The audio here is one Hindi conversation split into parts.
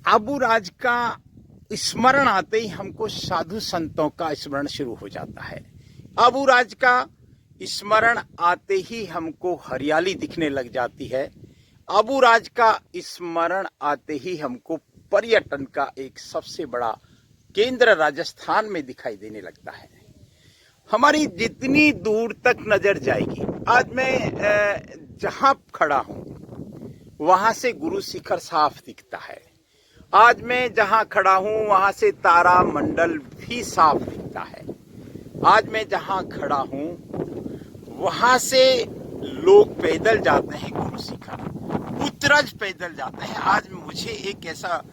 आबू राज का स्मरण आते ही हमको साधु संतों का स्मरण शुरू हो जाता है। आबू राज का स्मरण आते ही हमको हरियाली दिखने लग जाती है। आबू राज का स्मरण आते ही हमको पर्यटन का एक सबसे बड़ा केंद्र राजस्थान में दिखाई देने लगता है। हमारी जितनी दूर तक नजर जाएगी, आज मैं जहां खड़ा हूं वहां से गुरु शिखर साफ दिखता है। आज मैं जहां खड़ा हूं वहां से तारा मंडल भी साफ दिखता है। आज मैं जहां खड़ा हूं वहां से लोग पैदल जाते हैं गुरु शिखर, उत्तरज पैदल जाते हैं। आज मुझे एक ऐसा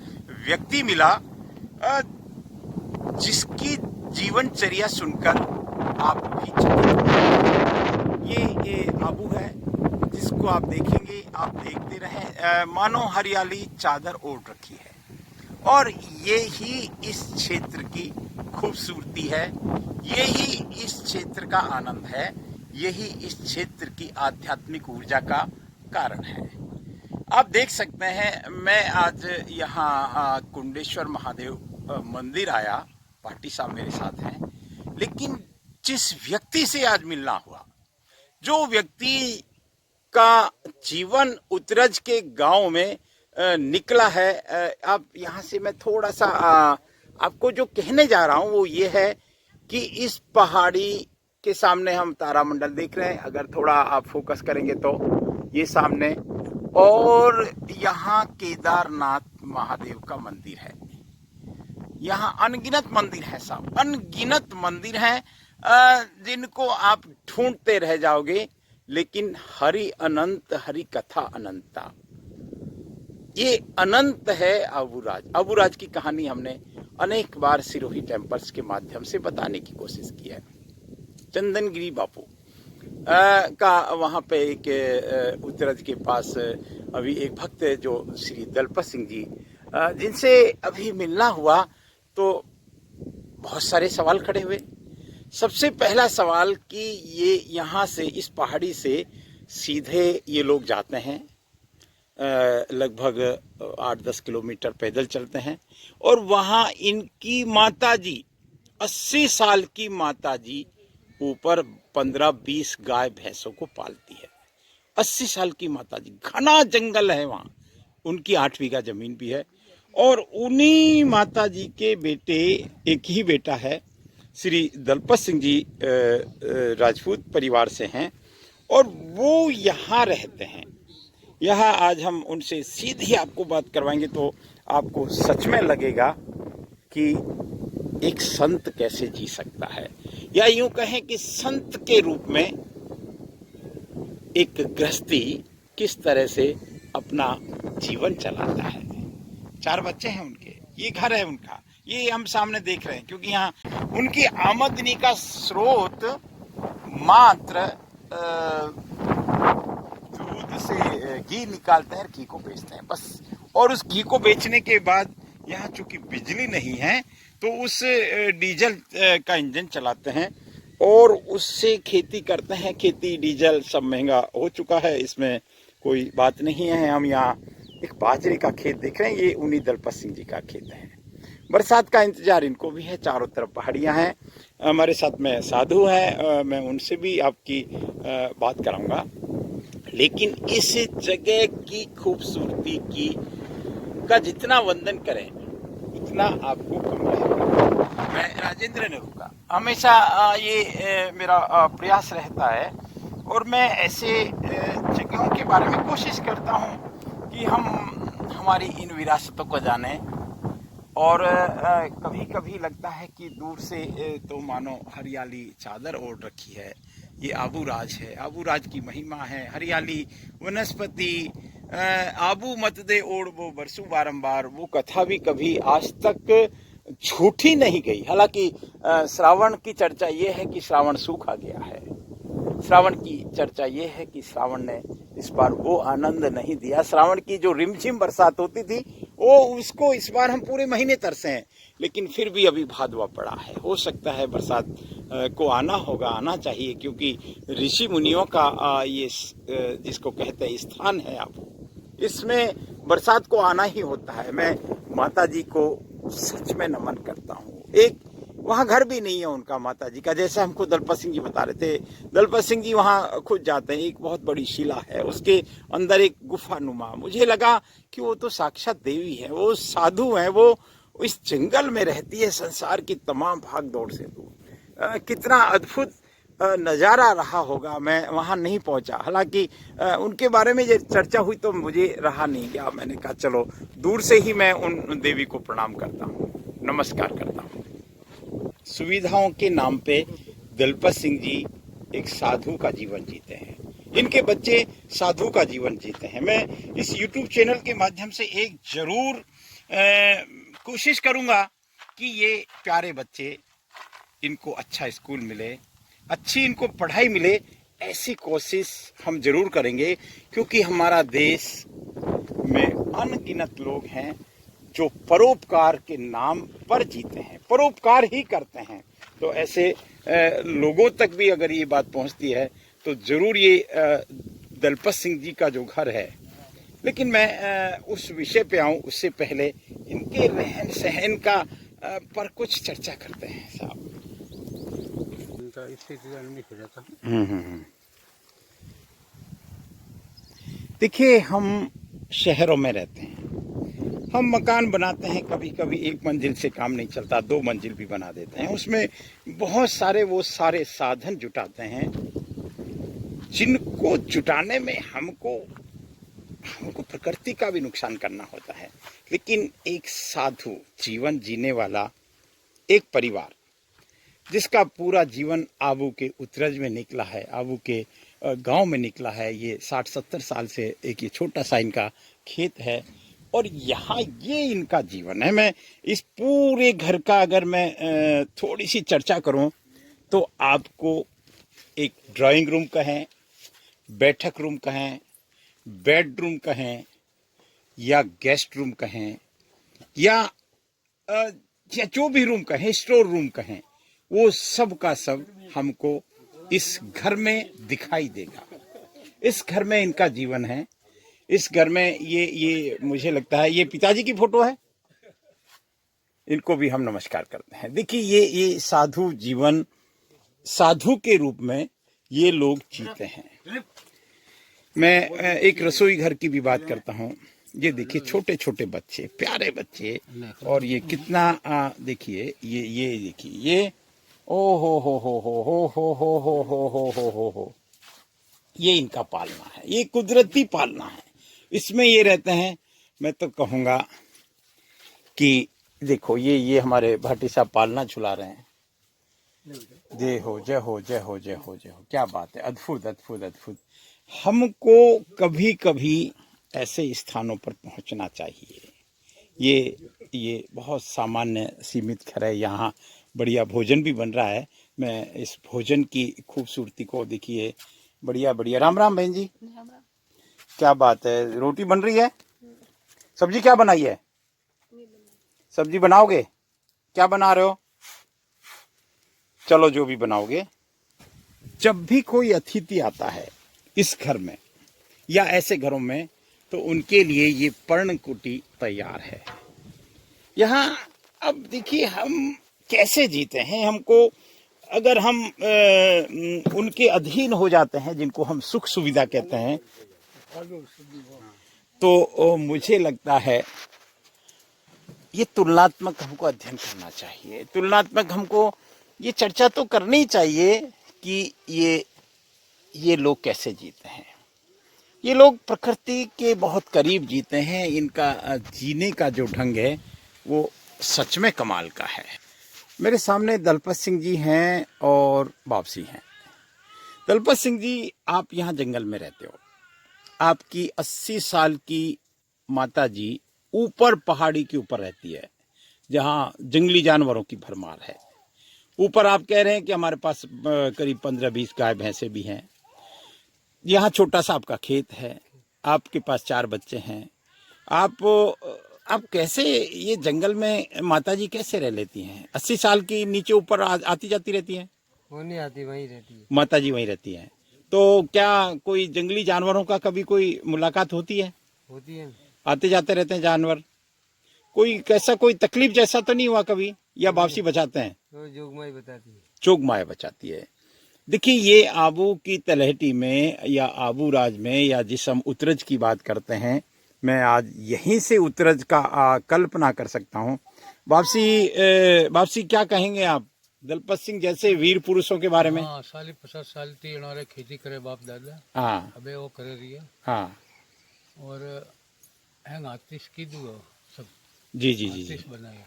व्यक्ति मिला जिसकी जीवनचर्या सुनकर आप भी चकित हो। ये आबू है जिसको आप देखेंगे, आप देखते रहे, मानो हरियाली चादर ओढ़ रखी है। और ये ही इस क्षेत्र की खूबसूरती है, यही इस क्षेत्र का आनंद है, यही इस क्षेत्र की आध्यात्मिक ऊर्जा का कारण है। आप देख सकते हैं, मैं आज यहाँ कुंडेश्वर महादेव मंदिर आया, पार्टी साहब मेरे साथ हैं, लेकिन जिस व्यक्ति से आज मिलना हुआ, जो व्यक्ति का जीवन उत्तरज के गांव में निकला है, अब यहाँ से मैं थोड़ा सा आपको जो कहने जा रहा हूँ वो ये है कि इस पहाड़ी के सामने हम तारामंडल देख रहे हैं। अगर थोड़ा आप फोकस करेंगे तो ये सामने, और यहाँ केदारनाथ महादेव का मंदिर है। यहाँ अनगिनत मंदिर है साहब, अनगिनत मंदिर हैं जिनको आप ढूंढते रह जाओगे, लेकिन हरि अनंत, हरि कथा अनंता, ये अनंत है आबूराज। आबूराज की कहानी हमने अनेक बार सिरोही टेम्पल्स के माध्यम से बताने की कोशिश की है। चंदनगिरी बापू का वहाँ पे एक उत्तरज के पास अभी एक भक्त जो श्री दलपत सिंह जी, जिनसे अभी मिलना हुआ तो बहुत सारे सवाल खड़े हुए। सबसे पहला सवाल कि ये यहाँ से, इस पहाड़ी से सीधे ये लोग जाते हैं, लगभग 8-10 किलोमीटर पैदल चलते हैं, और वहाँ इनकी माताजी, 80 साल की माताजी ऊपर 15-20 गाय भैंसों को पालती है। 80 साल की माताजी, घना जंगल है वहाँ, उनकी 8 बीघा जमीन भी है, और उन्हीं माताजी के बेटे, एक ही बेटा है, श्री दलपत सिंह जी राजपूत परिवार से हैं, और वो यहाँ रहते हैं। यहाँ आज हम उनसे सीधी आपको बात करवाएंगे तो आपको सच में लगेगा कि एक संत कैसे जी सकता है, या यूं कहें कि संत के रूप में एक गृहस्थी किस तरह से अपना जीवन चलाता है। 4 बच्चे हैं उनके, ये घर है उनका, ये हम सामने देख रहे हैं, क्योंकि यहाँ उनकी आमदनी का स्रोत मात्र दूध से घी निकालते हैं, घी को बेचते हैं बस। और उस घी को बेचने के बाद यहाँ चूंकि बिजली नहीं है तो उस डीजल का इंजन चलाते हैं और उससे खेती करते हैं। खेती डीजल सब महंगा हो चुका है, इसमें कोई बात नहीं है। हम यहाँ एक बाजरे का खेत देख रहे हैं, ये उन्हीं दलपत सिंह जी का खेत है। बरसात का इंतजार इनको भी है, चारों तरफ पहाड़ियाँ हैं। हमारे साथ में साधु हैं, मैं उनसे भी आपकी बात कराऊंगा। लेकिन इस जगह की खूबसूरती की का जितना वंदन करें उतना आपको कम रहेगा। मैं राजेंद्र नेहरू का हमेशा ये मेरा प्रयास रहता है, और मैं ऐसे जगहों के बारे में कोशिश करता हूँ कि हम हमारी इन विरासतों को जानें। और कभी कभी लगता है कि दूर से तो मानो हरियाली चादर ओढ़ रखी है, ये आबू राज है, आबू राज की महिमा है, हरियाली, वनस्पति, आबू मत दे ओढ़ वो बरसू बारंबार, वो कथा भी कभी आज तक झूठी नहीं गई। हालांकि श्रावण की चर्चा ये है कि श्रावण सूखा गया है, श्रावण की चर्चा ये है कि श्रावण ने इस बार वो आनंद नहीं दिया। श्रावण की जो रिमझिम बरसात होती थी वो, उसको इस बार हम पूरे महीने तरसे हैं, लेकिन फिर भी अभी भादवा पड़ा है। हो सकता है बरसात को आना होगा, आना चाहिए, क्योंकि ऋषि मुनियों का ये जिसको कहते हैं स्थान है आबू, इसमें बरसात को आना ही होता है। मैं माता जी को सच में नमन करता हूँ। एक वहाँ घर भी नहीं है उनका, माता जी का, जैसे हमको दलपत सिंह जी बता रहे थे। दलपत सिंह जी वहाँ खुद जाते हैं, एक बहुत बड़ी शिला है, उसके अंदर एक गुफा नुमा। मुझे लगा कि वो तो साक्षात देवी है, वो साधु है, वो इस जंगल में रहती है, संसार की तमाम भाग दौड़ से दूर। कितना अद्भुत नज़ारा रहा होगा। मैं वहाँ नहीं पहुँचा, हालांकि उनके बारे में जब चर्चा हुई तो मुझे रहा नहीं गया। मैंने कहा चलो दूर से ही मैं उन देवी को प्रणाम करता हूँ, नमस्कार करता हूँ। सुविधाओं के नाम पे दलपत सिंह जी एक साधु का जीवन जीते हैं, इनके बच्चे साधु का जीवन जीते हैं। मैं इस YouTube चैनल के माध्यम से एक जरूर कोशिश करूंगा कि ये प्यारे बच्चे, इनको अच्छा स्कूल मिले, अच्छी इनको पढ़ाई मिले, ऐसी कोशिश हम जरूर करेंगे, क्योंकि हमारा देश में अनगिनत लोग हैं जो परोपकार के नाम पर जीते हैं, परोपकार ही करते हैं। तो ऐसे लोगों तक भी अगर ये बात पहुंचती है तो जरूर ये दलपत सिंह जी का जो घर है। लेकिन मैं उस विषय पे आऊं उससे पहले इनके रहन सहन का पर कुछ चर्चा करते हैं साहब। देखिए, हम शहरों में रहते हैं, हम मकान बनाते हैं, कभी कभी एक मंजिल से काम नहीं चलता, 2 मंजिल भी बना देते हैं। उसमें बहुत सारे वो सारे साधन जुटाते हैं जिनको जुटाने में हमको प्रकृति का भी नुकसान करना होता है। लेकिन एक साधु जीवन जीने वाला एक परिवार, जिसका पूरा जीवन आबू के उत्तरज में निकला है, आबू के गांव में निकला है। ये 60-70 साल से एक ये छोटा सा इनका खेत है और यहाँ ये इनका जीवन है। मैं इस पूरे घर का अगर मैं थोड़ी सी चर्चा करूं तो आपको एक ड्राइंग रूम कहें, बैठक रूम कहें, बेडरूम कहें या गेस्ट रूम कहें या जो भी रूम कहें, स्टोर रूम कहें, वो सब का सब हमको इस घर में दिखाई देगा। इस घर में इनका जीवन है। इस घर में ये मुझे लगता है ये पिताजी की फोटो है, इनको भी हम नमस्कार करते हैं। देखिए ये साधु जीवन, साधु के रूप में ये लोग जीते हैं। मैं एक रसोई घर की भी बात करता हूँ। ये देखिए छोटे छोटे बच्चे, प्यारे बच्चे, और ये कितना देखिए ये देखिए ये, ओ हो, ये इनका पालना है, ये कुदरती पालना है, इसमें ये रहते हैं। मैं तो कहूँगा कि देखो ये हमारे भाटी साहब पालना झुला रहे हैं। जय हो जय हो जय हो जय हो जय हो, क्या बात है, अद्भुत अद्भुत अद्भुत। हमको कभी कभी ऐसे स्थानों पर पहुंचना चाहिए। ये बहुत सामान्य सीमित घर है, यहाँ बढ़िया भोजन भी बन रहा है। मैं इस भोजन की खूबसूरती को देखिए, बढ़िया बढ़िया। राम राम बहन जी, क्या बात है, रोटी बन रही है, सब्जी क्या बनाई है? सब्जी बनाओगे, क्या बना रहे हो? चलो जो भी बनाओगे। जब भी कोई अतिथि आता है इस घर में या ऐसे घरों में, तो उनके लिए ये पर्णकुटी तैयार है। यहाँ अब देखिए हम कैसे जीते हैं। हमको अगर हम उनके अधीन हो जाते हैं, जिनको हम सुख सुविधा कहते हैं, तो मुझे लगता है ये तुलनात्मक हमको अध्ययन करना चाहिए। तुलनात्मक हमको ये चर्चा तो करनी चाहिए कि ये लोग कैसे जीते हैं। ये लोग प्रकृति के बहुत करीब जीते हैं। इनका जीने का जो ढंग है वो सच में कमाल का है। मेरे सामने दलपत सिंह जी हैं और बापसी हैं। दलपत सिंह जी, आप यहाँ जंगल में रहते हो। आपकी 80 साल की माता जी ऊपर पहाड़ी के ऊपर रहती है, जहाँ जंगली जानवरों की भरमार है। ऊपर आप कह रहे हैं कि हमारे पास करीब 15-20 गाय भैंसे भी हैं। यहाँ छोटा सा आपका खेत है, आपके पास 4 बच्चे हैं। आप कैसे ये जंगल में माता जी कैसे रह लेती हैं? 80 साल की नीचे ऊपर आती जाती रहती हैं? वो नहीं आती, वहीं रहती है माता जी, वहीं रहती हैं। तो क्या कोई जंगली जानवरों का कभी कोई मुलाकात होती है? होती है। आते जाते रहते हैं जानवर? कोई कैसा कोई तकलीफ जैसा तो नहीं हुआ कभी, या वापसी बचाते हैं? तो जोगमाई बताती है। जोगमाया बचाती है। देखिए, ये आबू की तलहटी में या आबू राज में, या जिस हम उतरज की बात करते हैं, मैं आज यहीं से उतरज का कल्पना कर सकता हूँ। वापसी क्या कहेंगे आप दलपत सिंह जैसे वीर पुरुषों के बारे में? हाँ, 50 साल थी इन्होंने खेती करे बाप दादा। हाँ अबे वो करे रही है। हाँ और हैंग आतिश की दो सब। जी जी जी जी, आतिश बनाए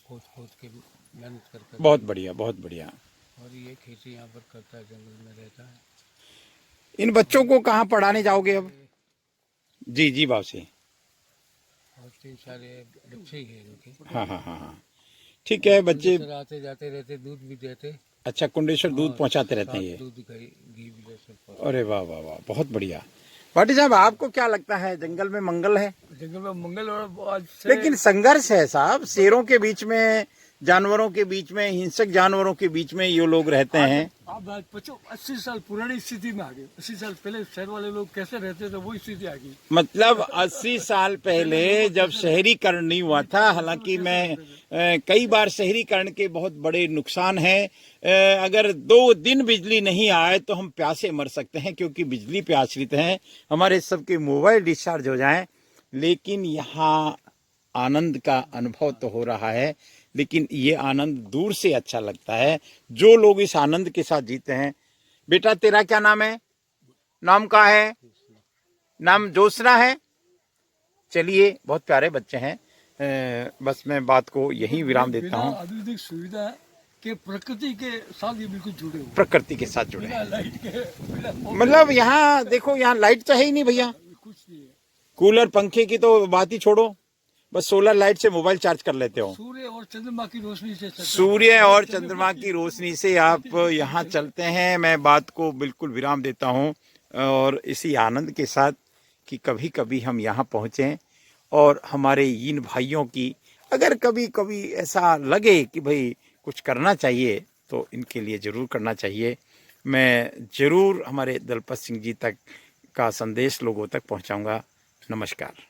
खोद खोद के मेहनत कर बहुत बढ़िया बहुत बढ़िया। और ये खेती यहाँ पर करता है, जंगल में रहता है। इन बच्चों को कहाँ पढ़ाने जाओगे अब? जी जी वापसी। और 3 सारे बच्चे ही हैं इनके। हाँ हाँ हाँ हाँ, ठीक है। बच्चे सर आते जाते रहते, दूध भी देते। अच्छा, कुंडेश्वर दूध हाँ, पहुंचाते रहते हैं साथ ये? दूध घी भी देते सब। अरे वाह वाह वाह, बहुत बढ़िया। भाटी साहब, आपको क्या लगता है जंगल में मंगल है? जंगल में मंगल और आज से लेकिन संघर्ष है साहब, शेरों के बीच में, जानवरों के बीच में, हिंसक जानवरों के बीच में ये लोग रहते हैं। आप 80 साल पुरानी स्थिति में आ गए। 80 साल पहले शहर वाले लोग कैसे रहते थे, वो स्थिति आ गई। मतलब 80 साल पहले जब शहरीकरण नहीं हुआ था, हालांकि मैं कई बार शहरीकरण के बहुत बड़े नुकसान हैं। अगर 2 दिन बिजली नहीं आए तो हम प्यासे मर सकते हैं, क्योंकि बिजली पे आश्रित हैं। हमारे सबके मोबाइल डिस्चार्ज हो जाएं, लेकिन यहाँ आनंद का अनुभव तो हो रहा है। लेकिन ये आनंद दूर से अच्छा लगता है, जो लोग इस आनंद के साथ जीते हैं। बेटा, तेरा क्या नाम है? नाम का है? नाम जोशना है। चलिए, बहुत प्यारे बच्चे हैं। बस मैं बात को यहीं विराम देता बिना हूँ। आधुनिक सुविधा के प्रकृति के साथ ये बिल्कुल जुड़े हुए। प्रकृति के साथ जुड़े बिना हैं। लाइट के, बिना मोबाइल मतलब यहाँ देखो, यहाँ लाइट तो है ही नहीं भैया। के कुछ नहीं है। कूलर पंखे की तो बात ही छोड़ो, बस सोलर लाइट से मोबाइल चार्ज कर लेते हो। सूर्य और चंद्रमा की रोशनी से चलते हैं। सूर्य और चंद्रमा की रोशनी से आप यहाँ चलते हैं। मैं बात को बिल्कुल विराम देता हूँ, और इसी आनंद के साथ कि कभी कभी हम यहाँ पहुँचें, और हमारे इन भाइयों की अगर कभी कभी ऐसा लगे कि भाई कुछ करना चाहिए, तो इनके लिए ज़रूर करना चाहिए। मैं ज़रूर हमारे दलपत सिंह जी तक का संदेश लोगों तक पहुँचाऊँगा। नमस्कार।